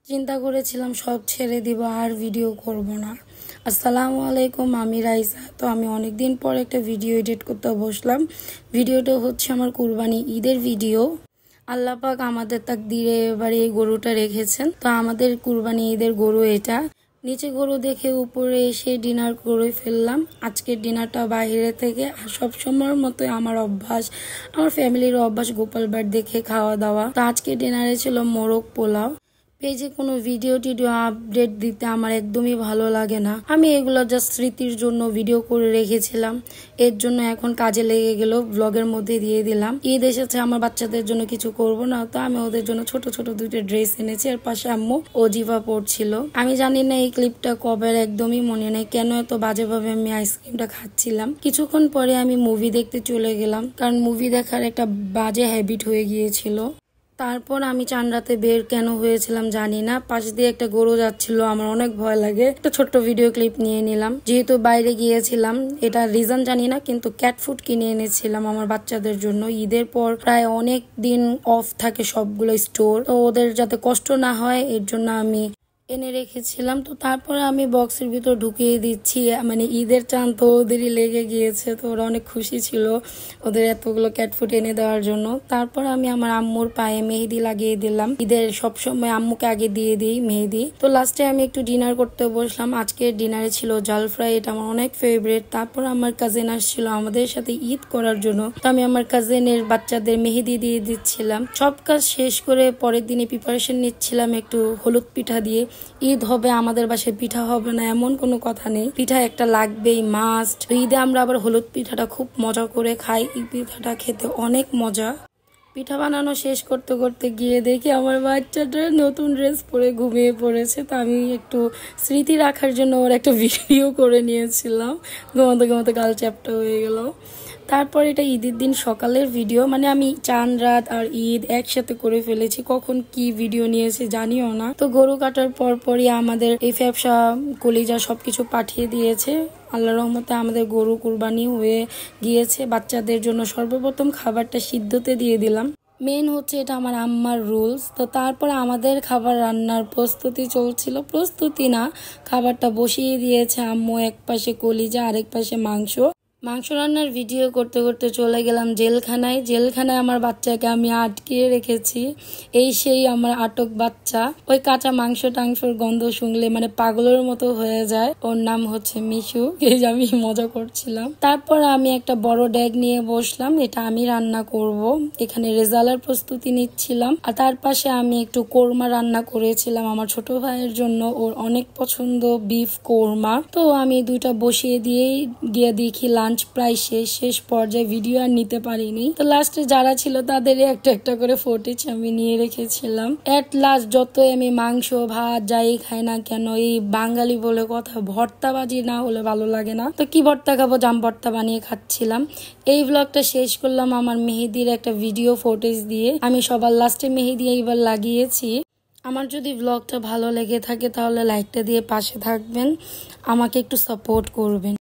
চিন্তা করেছিলাম সব ছেড়ে দিব আর ভিডিও করব না। আসসালামু আলাইকুম, আমি রাইসা। তো আমি অনেকদিন পর একটা ভিডিও এডিট করতে বসলাম। ভিডিওটা হচ্ছে আমার কুরবানি ঈদের ভিডিও। আল্লাহ পাক আমাদের তাকদিরে এবারে এই গরুটা রেখেছেন, তো আমাদের কুরবানি ঈদের গরু এটা। নিচে গরু দেখে উপরে এসে ডিনার করে ফেললাম। আজকের ডিনারটা বাইরে থেকে, আর সবসময়ের মতো আমার অভ্যাস, আমার ফ্যামিলির অভ্যাস গোপাল ভাট দেখে খাওয়া দাওয়া। তো আজকে ডিনারে ছিল মোরগ পোলাও। পেজে কোনো ভিডিও আপডেট দিতে আমার একদমই ভালো লাগে না। আমি এগুলো জাস্ট স্মৃতির জন্য ভিডিও করে রেখেছিলাম, এর জন্য এখন কাজে লেগে গেল, ব্লগের মধ্যে দিয়ে দিলাম। ঈদ এসেছে, আমার বাচ্চাদের জন্য কিছু করব না, তো আমি ওদের জন্য ছোট ছোট দুইটা ড্রেস এনেছি। আর পাশে আম্মু ওজিফা পড়ছিল। আমি জানি না এই ক্লিপটা কবে, একদমই মনে নেই কেন এত বাজেভাবে আমি আইসক্রিমটা খাচ্ছিলাম। কিছুক্ষণ পরে আমি মুভি দেখতে চলে গেলাম, কারণ মুভি দেখার একটা বাজে হ্যাবিট হয়ে গিয়েছিল। তারপর আমি চান্দ্রাতে বের কেন হয়েছিলাম জানি না, পাশ দিয়ে একটা গরু যাচ্ছিল, আমার অনেক ভয় লাগে। একটা ছোট্ট ভিডিও ক্লিপ নিয়ে নিলাম, যেহেতু বাইরে গিয়েছিলাম। এটা রিজন জানি না, কিন্তু ক্যাট ফুড কিনে এনেছিলাম আমার বাচ্চাদের জন্য। ঈদের পর প্রায় অনেক দিন অফ থাকে সবগুলো স্টোর, তো ওদের যাতে কষ্ট না হয় এর জন্য আমি এনে রেখেছিলাম। তো তারপরে আমি বক্সের ভিতর ঢুকিয়ে দিচ্ছি, মানে ঈদের চান তো ওদেরই লেগে গিয়েছে, তো ওরা অনেক খুশি ছিল ওদের এতগুলো ক্যাটফুড এনে দেওয়ার জন্য। তারপর আমি আমার আম্মুর পায়ে মেহেদি লাগিয়ে দিলাম। ঈদের সবসময় আম্মুকে আগে দিয়ে দিই মেহেদি। তো লাস্টে আমি একটু ডিনার করতে বসলাম। আজকের ডিনারে ছিল জাল ফ্রাই, এটা আমার অনেক ফেভারিট। তারপর আমার কাজিন আসছিল আমাদের সাথে ঈদ করার জন্য, তো আমি আমার কাজিনের বাচ্চাদের মেহেদি দিয়ে দিচ্ছিলাম। সব কাজ শেষ করে পরের দিনে প্রিপারেশন নিচ্ছিলাম একটু হলুদ পিঠা দিয়ে। ঈদ হবে, আমাদের বাসায় পিঠা হবে না এমন কোনো কথা নেই, পিঠা একটা লাগবেই, মাস্ট। ঈদে আমরা আবার হলুদ পিঠাটা খুব মজা করে খাই। এই পিঠাটা খেতে অনেক মজা। পিঠা বানানো শেষ করতে করতে গিয়ে দেখি আমার বাচ্চাটা নতুন ড্রেস পরে ঘুমিয়ে পড়েছে। তো আমি একটু স্মৃতি রাখার জন্য ওর একটা ভিডিও করে নিয়েছিলাম। ঘুমাতে ঘুমাতে গাল চ্যাপটা হয়ে গেল। তারপর এটা ঈদের দিন সকালের ভিডিও, মানে আমি চাঁদ রাত আর ঈদ একসাথে করে ফেলেছি, কখন কি ভিডিও নিয়েছি জানিও না। তো গরু কাটার পরই আমাদের এই ফ্যাপসা কলিজা সবকিছু পাঠিয়ে দিয়েছে। আল্লাহর রহমতে আমাদের গরু কুরবানি হয়ে গিয়েছে। বাচ্চাদের জন্য সর্বপ্রথম খাবারটা সিদ্ধতে দিয়ে দিলাম। মেন হচ্ছে এটা আমার আম্মার রুলস। তো তারপর আমাদের খাবার রান্নার প্রস্তুতি চলছিল, প্রস্তুতি না, খাবারটা বসিয়ে দিয়েছে আম্মু। এক পাশে কলিজা, আরেক পাশে মাংস রান্নার ভিডিও করতে করতে চলে গেলাম জেলখানায়। আমার বাচ্চাকে আমি আটকে রেখেছি। এই সেই আমার আটক বাচ্চা। ওই কাঁচা মাংস টাংসর গন্ধ শুনলে মানে পাগলের মতো হয়ে যায়। ওর নাম হচ্ছে মিশু, এই যে আমি মজা করছিলাম। তারপর আমি একটা বড় ড্যাগ নিয়ে বসলাম, এটা আমি রান্না করব। এখানে রেজালার প্রস্তুতি নিচ্ছিলাম। আর তার পাশে আমি একটু কোরমা রান্না করেছিলাম আমার ছোট ভাইয়ের জন্য, ওর অনেক পছন্দ বিফ কোরমা। তো আমি দুইটা বসিয়ে দিয়েই গিয়ে দেখি লাঞ্চ প্রায় শেষ পর্যায়ে, ভিডিও আর নিতে পারিনি। তো লাস্টে যারা ছিল তাদের একটা একটা করে ফুটেজ আমি নিয়ে রেখেছিলাম। এট লাস্ট যতই আমি মাংস ভাত যাই খাই না কেন, এই বাঙালি বলে কথা, ভর্তা বাজি না হলে ভালো লাগে না। তো কি ভর্তা খাবো, জাম ভর্তা বানিয়ে খাচ্ছিলাম। এই ব্লগটা শেষ করলাম আমার মেহেদির একটা ভিডিও ফুটেজ দিয়ে। আমি সবার লাস্টে মেহেদি এইবার লাগিয়েছি। আমার যদি ব্লগটা ভালো লেগে থাকে তাহলে লাইকটা দিয়ে পাশে থাকবেন, আমাকে একটু সাপোর্ট করবেন।